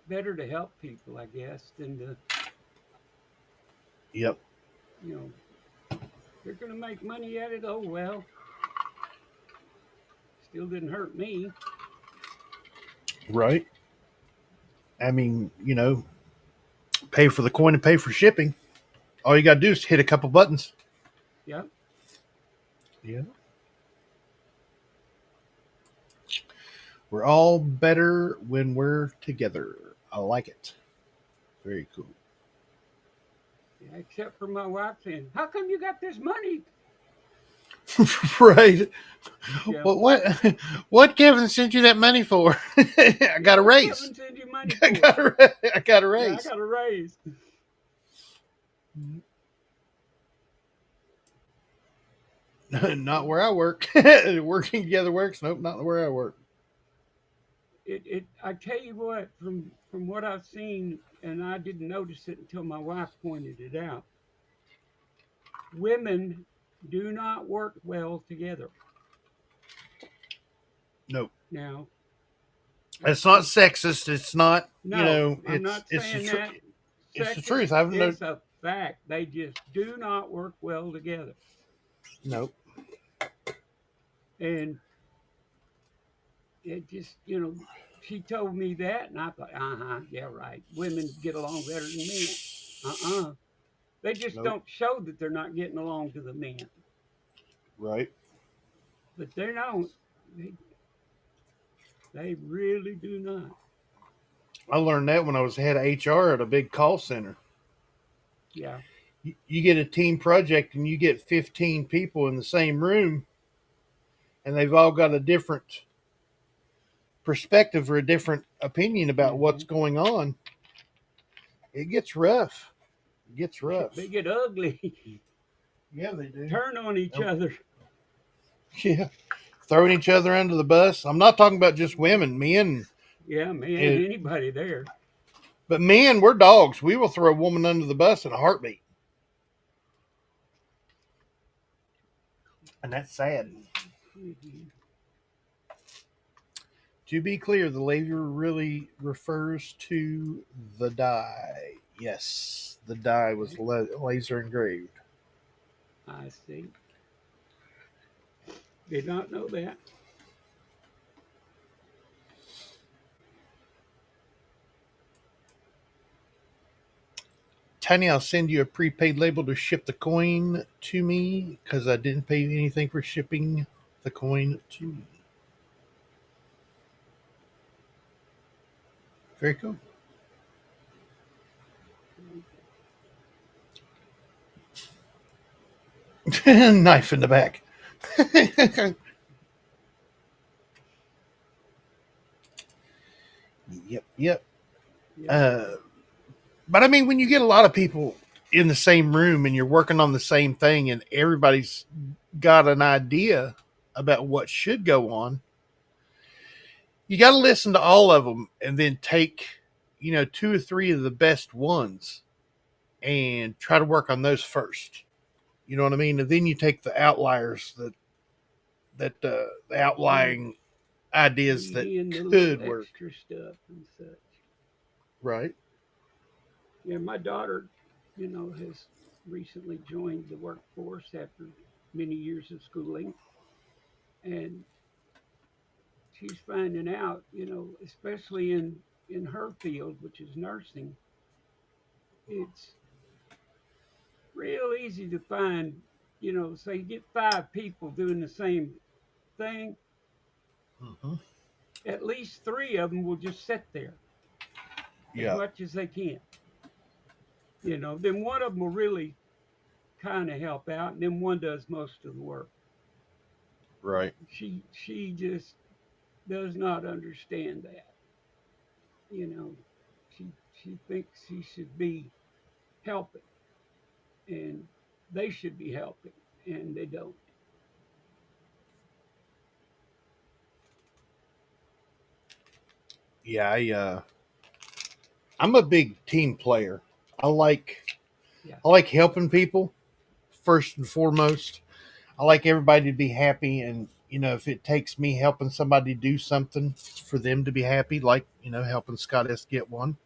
better to help people, I guess, than to Yep. you know they're going to make money at it. Oh well, still didn't hurt me. Right. I mean, pay for the coin and pay for shipping. All you got to do is hit a couple buttons. Yep. Yeah. We're all better when we're together. I like it. Very cool. Yeah, except for my wife saying, "How come you got this money?" Right. Yeah. What Kevin sent you that money for? I Yeah. got a What raise. Kevin send you money I for? got I got a Yeah, I raise. got a raise. Not Yeah. where I work. Working together works. Nope, not where I work. It. I tell you what, from what I've seen, and I didn't notice it until my wife pointed it out. Women do not work well together. Nope. Now, It's not it, sexist. It's not. no, I'm It's not saying that it's the sexist. truth. I haven't no. It's a fact. They just do not work well together. Nope. And it just, she told me that, and I thought, yeah, right. Women get along better than men. Uh-uh. They just Nope. don't show that they're not getting along to the men, Right. but they don't. They, they really do not. I learned that when I was head of HR at a big call center. Yeah. You get a team project and you get 15 people in the same room, and they've all got a different perspective or a different opinion about what's Hmm. going on. It gets rough. It gets They rough. get ugly, Yeah, they do. turn on each Um, other. Yeah, throwing each other under the bus. I'm not talking about just women, men. Yeah, man, It, anybody there. but men, we're dogs. We will throw a woman under the bus in a heartbeat, and that's sad. Mhm. To be clear, the laser really refers to the die. Yes, the die was Okay, laser engraved. I see. Did not know that. Tiny, I'll send you a prepaid label to ship the coin to me because I didn't pay anything for shipping the coin to me. Very cool. Knife in the back. Yep, yep. Yep. Uh, but I mean, when you get a lot of people in the same room and you're working on the same thing and everybody's got an idea about what should go on, you got to listen to all of them and then take, two or three of the best ones and try to work on those first. You know what I mean? And then you take the outliers the Weed, outlying ideas weed that in the little could work. extra stuff and such. Right. Yeah, my daughter, has recently joined the workforce after many years of schooling, and she's finding out, especially in her field, which is nursing, it's real easy to find, say you get 5 people doing the same thing, Mm-hmm. at least 3 of them will just sit there as Yeah. much as they can. Then one of them will really kind of help out, and then one does most of the work. Right. She just does not understand that. You know, she thinks she should be helping, and they should be helping, and they don't. Yeah, I'm a big team player. I like Yeah. I like helping people first and foremost. I like everybody to be happy, and if it takes me helping somebody do something for them to be happy, like helping Scott S get one,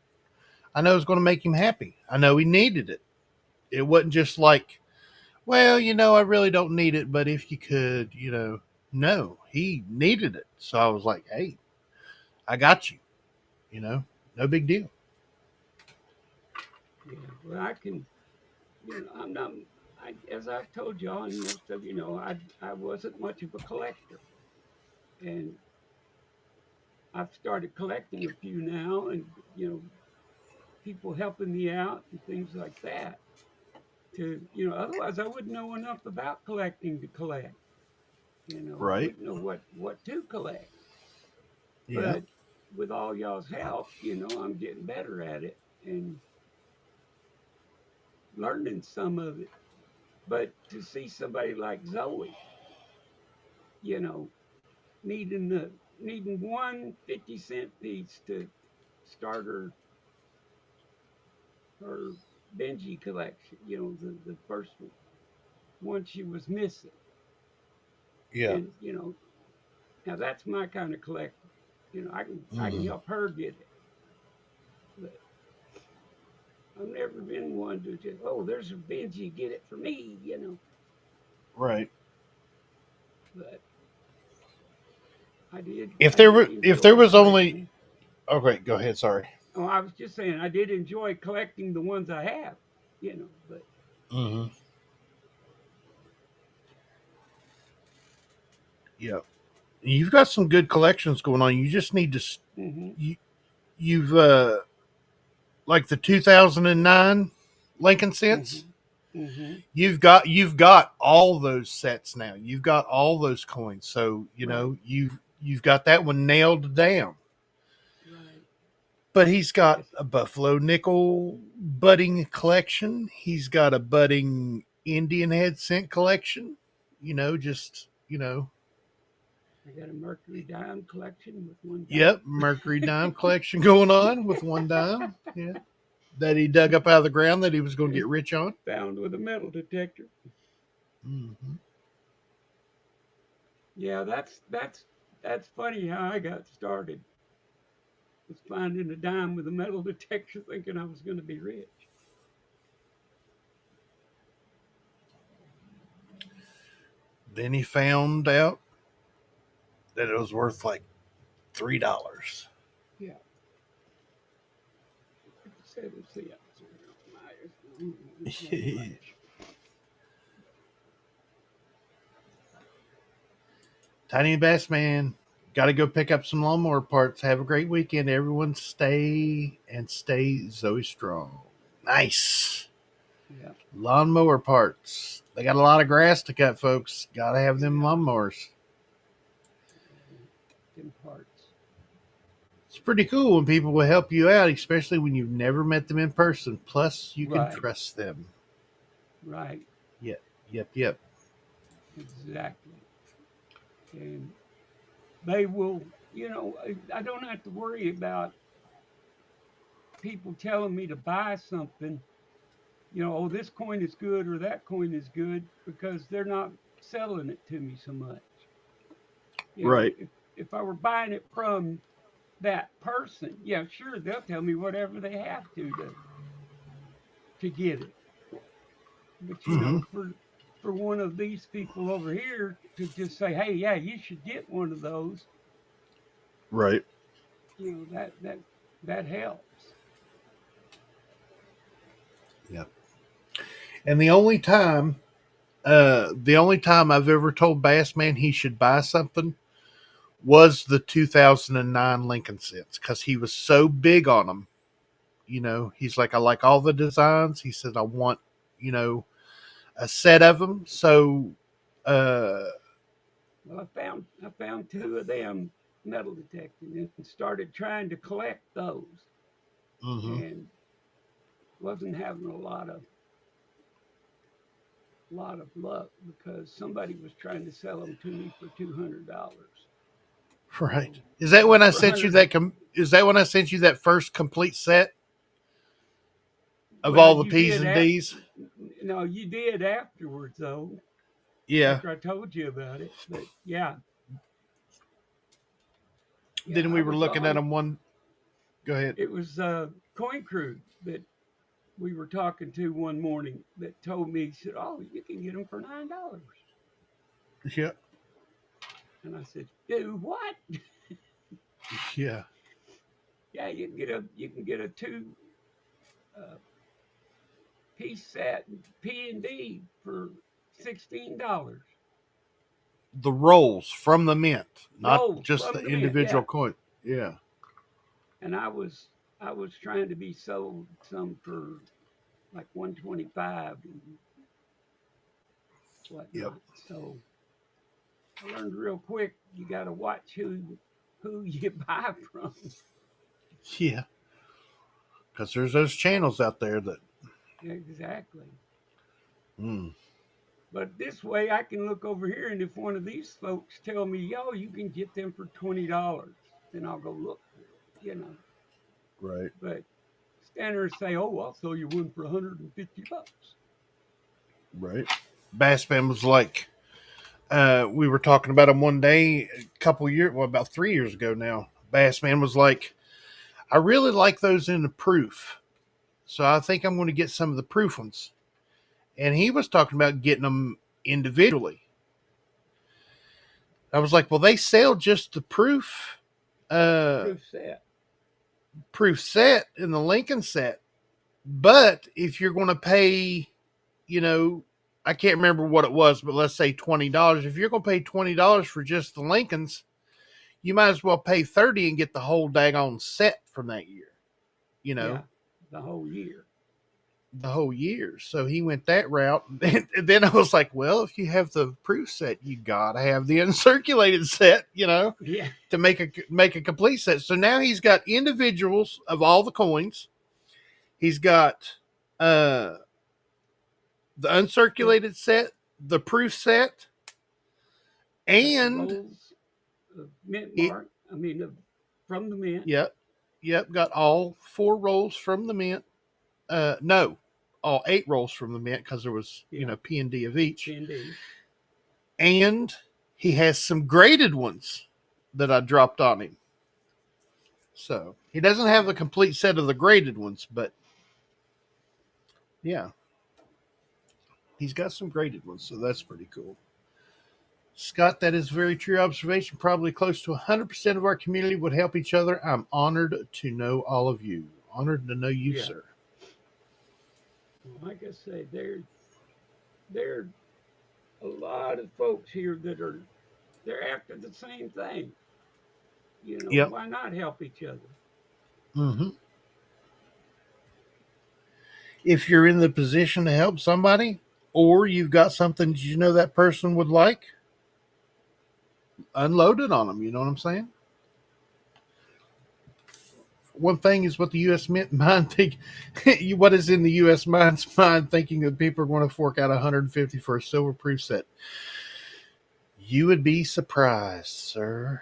I know it's going to make him happy. I know he needed it. It wasn't just like, well, I really don't need it, but if you could, no, he needed it. So I was like, hey, I got you. No big deal. Yeah. Well, I can. I'm not. As I've told y'all, and most of you know, I wasn't much of a collector, and I've started collecting a few now, and people helping me out and things like that. Otherwise I wouldn't know enough about collecting to collect. I Right. wouldn't know what to collect. Yeah. But with all y'all's help, I'm getting better at it and learning some of it. But to see somebody like Zoe, you know, needing one 50-cent piece to start her Benji collection, the first one she was missing. Yeah. And now that's my kind of collector. I can Hmm. help her get it. But I've never been one to just, oh, there's a Benji, get it for me. Right. But I did If I there did were, if there enjoy was only, collecting. okay, go ahead. Sorry. Oh, I was just saying I did enjoy collecting the ones I have, but Hmm. Yeah. You've got some good collections going on. You just need to, hmm you, you've, like the 2009 Lincoln cents. hmm hmm You've got all those sets now. You've got all those coins. So, right, you've got that one nailed down. right. But he's got Yes, a Buffalo nickel budding collection. He's got a budding Indian head cent collection. Just I got a Mercury dime collection with one yep, dime. Mercury dime collection going on with one dime. Yeah. That he dug up out of the ground that he was going to get rich on. Found with a metal detector. Hmm. Yeah, that's funny how I got started. Was finding a dime with a metal detector, thinking I was going to be rich. Then he found out that it was worth like $3. Yeah, 57 cents. Not much. Tiny Bass Man, got to go pick up some lawnmower parts. Have a great weekend. Everyone stay Zoe strong. Nice. Yeah, Lawnmower parts. They got a lot of grass to cut, folks. Got to have them yeah. lawnmowers. Them parts. It's pretty cool when people will help you out, especially when you've never met them in person. Plus, you can Right, trust them. right. Yep, yep, yep. Exactly. And they will, I don't have to worry about people telling me to buy something, oh, this coin is good or that coin is good because they're not selling it to me so much. Right. If I were buying it from that person, yeah, sure, they'll tell me whatever they have to get it. But Hmm. for one of these people over here to just say, hey, yeah, you should get one of those, Right. that helps. Yep. And the only time I've ever told Bassman he should buy something was the 2009 Lincoln cents because he was so big on them. He's like, I like all the designs. He said, you know, a set of them. So, Well, I found two of them metal detecting and started trying to collect those, mhm. and wasn't having a lot of luck because somebody was trying to sell them to me for $200. Right. So, Is that or when I for sent you 100. that? Is that when I sent you that first complete set of Well, all the you P's did and D's? no, you did afterwards though, Yeah. after I told you about it. But yeah, yeah, Then I we were was looking at on. them one. Go ahead. It was Coin Crew that we were talking to one morning that told me, he said, "Oh, you can get them for $9." Yeah. And I said, "Do what?" Yeah. Yeah, you can get a two uh, piece set P&D for $16. The rolls from the mint, not Rolls just from the the mint, individual yeah. coin. Yeah. And I was trying to be sold some for like 125 and Yep. whatnot. So I learned real quick you got to watch who you buy from. Yeah. Because there's those channels out there that. Exactly. Mm, But this way I can look over here, and if one of these folks tell me, "Yo, you can get them for $20," then I'll go look for it. right. But stand there and say, "Oh, I'll sell you one for $150." Right. Bassman was like, we were talking about him one day, a couple years, well, about 3 years ago now. Bassman was like, I really like those in the proof. So I think I'm going to get some of the proof ones. And he was talking about getting them individually. I was like, well, they sell just the uh, Proof set. proof set in the Lincoln set. But if you're going to pay, you know, I can't remember what it was, but let's say $20. If you're going to pay $20 for just the Lincolns, you might as well pay 30 and get the whole daggone set from that year. You know, Yeah, the whole year. the whole year. So he went that route. And then I was like, well, if you have the proof set, you gotta have the uncirculated set, Yeah. to make a complete set. So now he's got individuals of all the coins. He's got uh the uncirculated set, the proof set, Got the and rolls of mint it mark. I mean, from the mint. yep, yep, got all 4 rolls from the mint. No, all 8 rolls from the mint because there was, Yeah, P&D of each. P&D. And he has some graded ones that I dropped on him. So he doesn't have the complete set of the graded ones, but yeah, he's got some graded ones, so that's pretty cool. Scott, that is very true observation. Probably close to 100% of our community would help each other. I'm honored to know all of you. Honored to know you, Yeah. sir. Well, like I say, there are a lot of folks here that they're after the same thing. Yep. Why not help each other? Mm-hmm. If you're in the position to help somebody, or you've got something that person would like, unload it on them. You know what I'm saying? One thing is what the U.S. mind think. What is in the U.S. mind's mind thinking that people are going to fork out $150 for a silver proof set? You would be surprised, sir.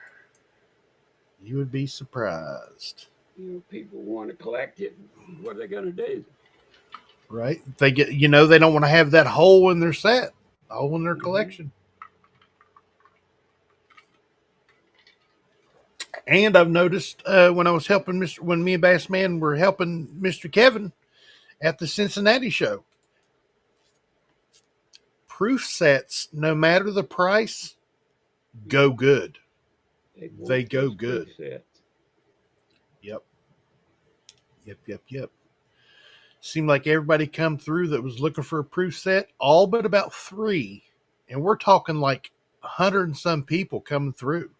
You would be surprised. People want to collect it. What are they going to do? Right? They get, they don't want to have that hole in their set, hole in their Hmm. collection. And I've noticed when I was helping when me and Bassman were helping Mr. Kevin at the Cincinnati show, proof sets, no matter the price, Yeah, go good. they They want go those proof good. sets. Yep. Yep. Yep. Yep. Seemed like everybody come through that was looking for a proof set, all but about 3. And we're talking like 100 and some people coming through.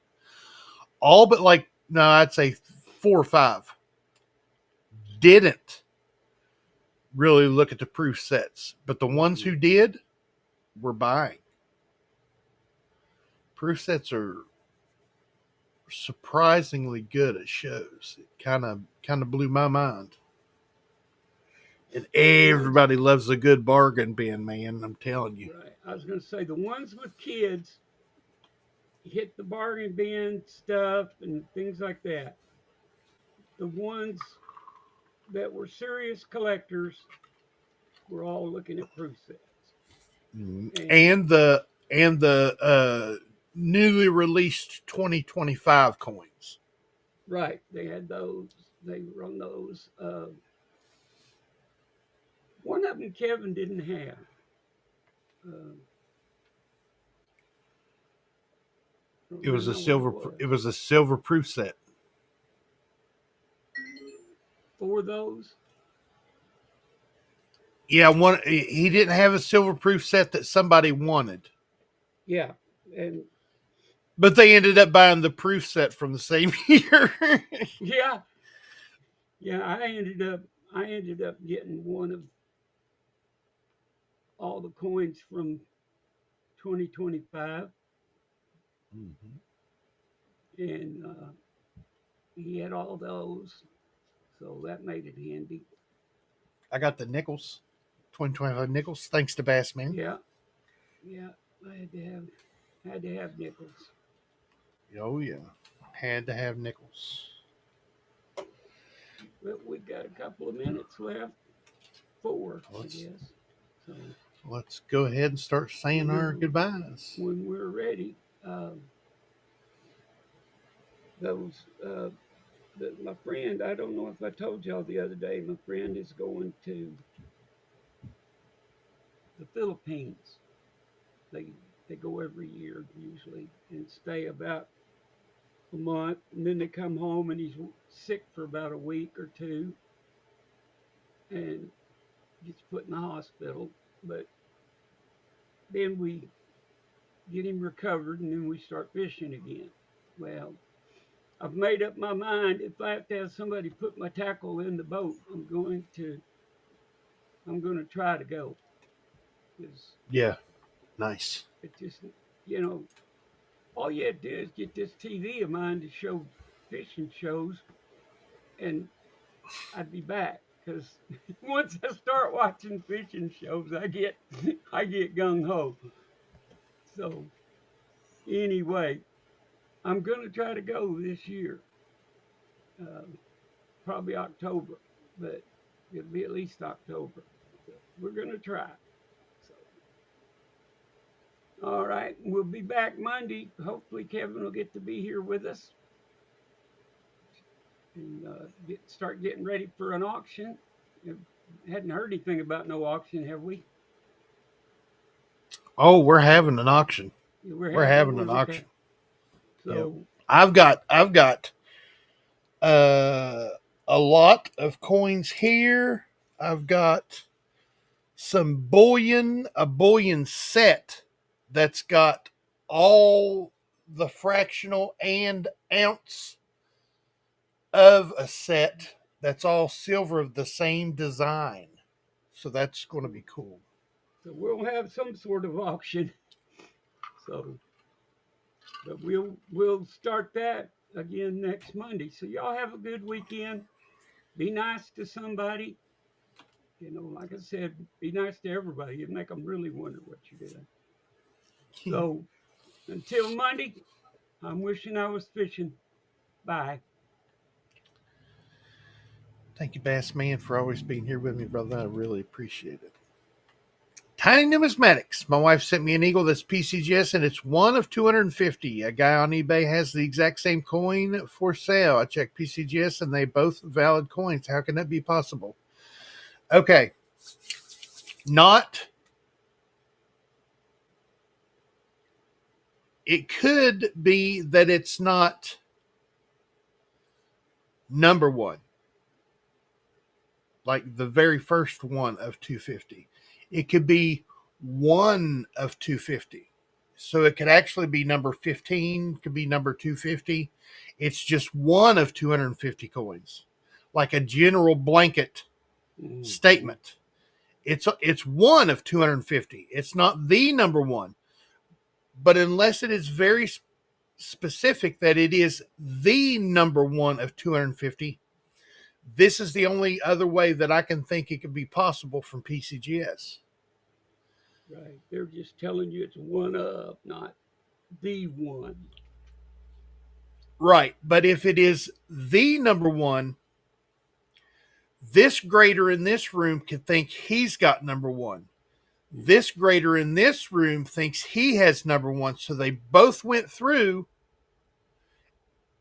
All but like, no, I'd say 4 or 5 didn't really look at the proof sets. But the ones Hmm. who did, we're buying. Proof sets are surprisingly good at shows. It kind of blew my mind. And everybody loves a good bargain bin, man. I'm telling you. Right. I was going to say the ones with kids hit the bargain bin stuff and things like that. The ones that were serious collectors were all looking at proof sets. And the newly released 2025 coins. Right. They had those. They run those. One of them Kevin didn't have. It was a Remember what silver. it It was. was a silver proof set. For those. Yeah, one. He didn't have a silver proof set that somebody wanted, Yeah. And but they ended up buying the proof set from the same year. yeah. Yeah. I ended up getting one of all the coins from 2025. And he had all those. So that made it handy. I got the nickels, 2025 nickels, thanks to Bassman. Yeah. Yeah. I had to have nickels. Oh yeah, had to have nickels. But we got a couple of minutes left. 4, I guess. So Let's go ahead and start saying our goodbyes. when we're ready, those my friend, I don't know if I told y'all the other day, my friend is going to the Philippines. They go every year usually and stay about a month, and then they come home and he's sick for about a week or two, and gets put in the hospital. But then we get him recovered, and then we start fishing again. Well, I've made up my mind. If I have to have somebody put my tackle in the boat, I'm going to try to go. Because Yeah, nice. it just, you know, all you had to do is get this TV of mine to show fishing shows, and I'd be back. Because once I start watching fishing shows, I get gung ho. So anyway, I'm going to try to go this year. Uh, Probably October, but it'll be at least October. So we're going to try. So, all right, we'll be back Monday. Hopefully, Kevin will get to be here with us and start getting ready for an auction. Hadn't heard anything about no auction, have we? Oh, we're having an auction. Yeah, We're having an one. Okay. auction. So yep. I've got a lot of coins here. I've got a bullion set that's got all the fractional and ounce of a set that's all silver of the same design. So that's going to be cool. So we'll have some sort of auction. So, but we'll start that again next Monday. So y'all have a good weekend. Be nice to somebody. You know, like I said, be nice to everybody. It'd make them really wonder what you're doing. So until Monday, I'm wishing I was fishing. Bye. Thank you, Bass Man, for always being here with me, brother. I really appreciate it. Tiny Numismatics. My wife sent me an eagle that's PCGS, and it's one of 250. A guy on eBay has the exact same coin for sale. I checked PCGS, and they both valid coins. How can that be possible? Okay. It could be that it's not number one, like the very first one of 250. It could be one of 250. So it could actually be number 15, could be number 250. It's just one of 250 coins, like a general blanket statement. It's one of 250. It's not the number one. But unless it is very specific that it is the number one of 250, this is the only other way that I can think it could be possible from PCGS. Right. They're just telling you it's one of, not the one. Right. But if it is the number one, this grader in this room could think he's got number one. This grader in this room thinks he has number one. So they both went through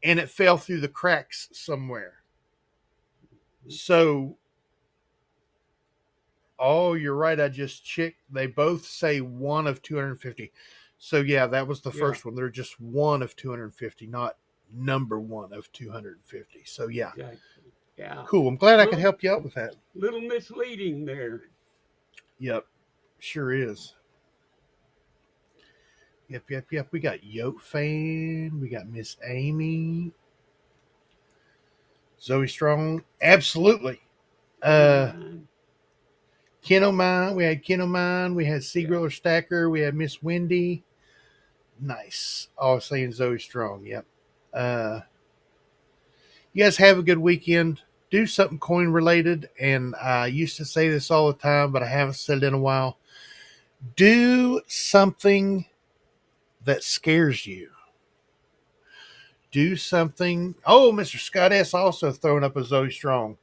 and it fell through the cracks somewhere. So, oh, you're right. I just checked. They both say one of 250. So, yeah, that was the first one. They're just one of 250, not number one of 250. So, yeah. Exactly. Yeah. Cool. I'm glad I could help you out with that. Little misleading there. Yep. Sure is. Yep. We got Yoke Fan. We got Miss Amy. Zoey Strong. Absolutely. Ken O'Mine. We had Ken O'Mine. We had Seagriller Stacker. We had Miss Wendy. Nice. All saying Zoey Strong. Yep. You guys have a good weekend. Do something coin related. And I used to say this all the time, but I haven't said it in a while. Do something that scares you. Do something. Oh, Mr. Scott S. also throwing up a Zoey Strong.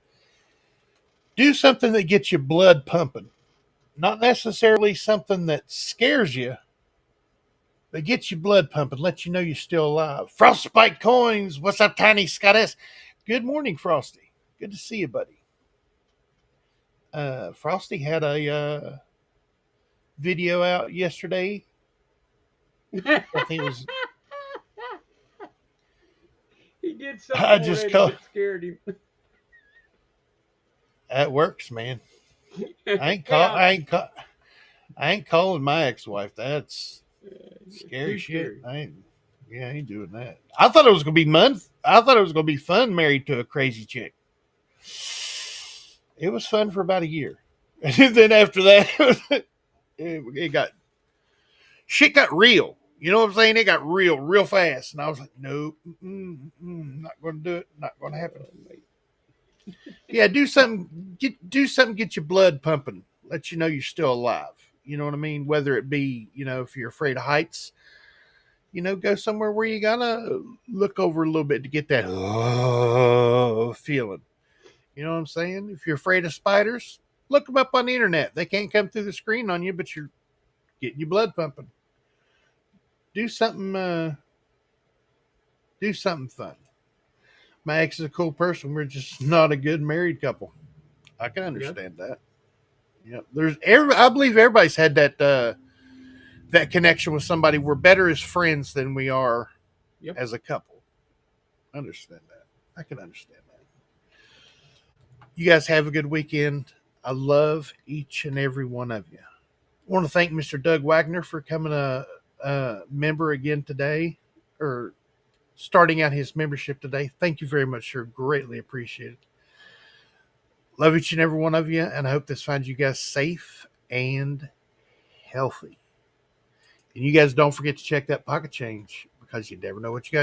Do something that gets your blood pumping. Not necessarily something that scares you, but gets your blood pumping, lets you know you're still alive. Frostbite Coins. What's up, Tiny Scott S? Good morning, Frosty. Good to see you, buddy. Frosty had a video out yesterday. I think it was. He did something that scared him. That works, man. I ain't calling my ex-wife. That's scary shit. I ain't doing that. I thought it was gonna be fun married to a crazy chick. It was fun for about a year. And then after that, it got real. You know what I'm saying? It got real fast. And I was like, no, not going to do it. Not going to happen. Yeah, do something. Get your blood pumping. Let you know you're still alive. You know what I mean? Whether it be, if you're afraid of heights, go somewhere where you gotta look over a little bit to get that feeling. You know what I'm saying? If you're afraid of spiders, look them up on the internet. They can't come through the screen on you, but you're getting your blood pumping. Do something fun. My ex is a cool person. We're just not a good married couple. I can understand that. Yeah, I believe everybody's had that connection with somebody. We're better as friends than we are as a couple. I understand that. I can understand that. You guys have a good weekend. I love each and every one of you. I want to thank Mr. Doug Wagner for coming a member again today, or starting out his membership today. Thank you very much, sir. Greatly appreciate it. Love each and every one of you, and I hope this finds you guys safe and healthy. And you guys don't forget to check that pocket change, because you never know what you got.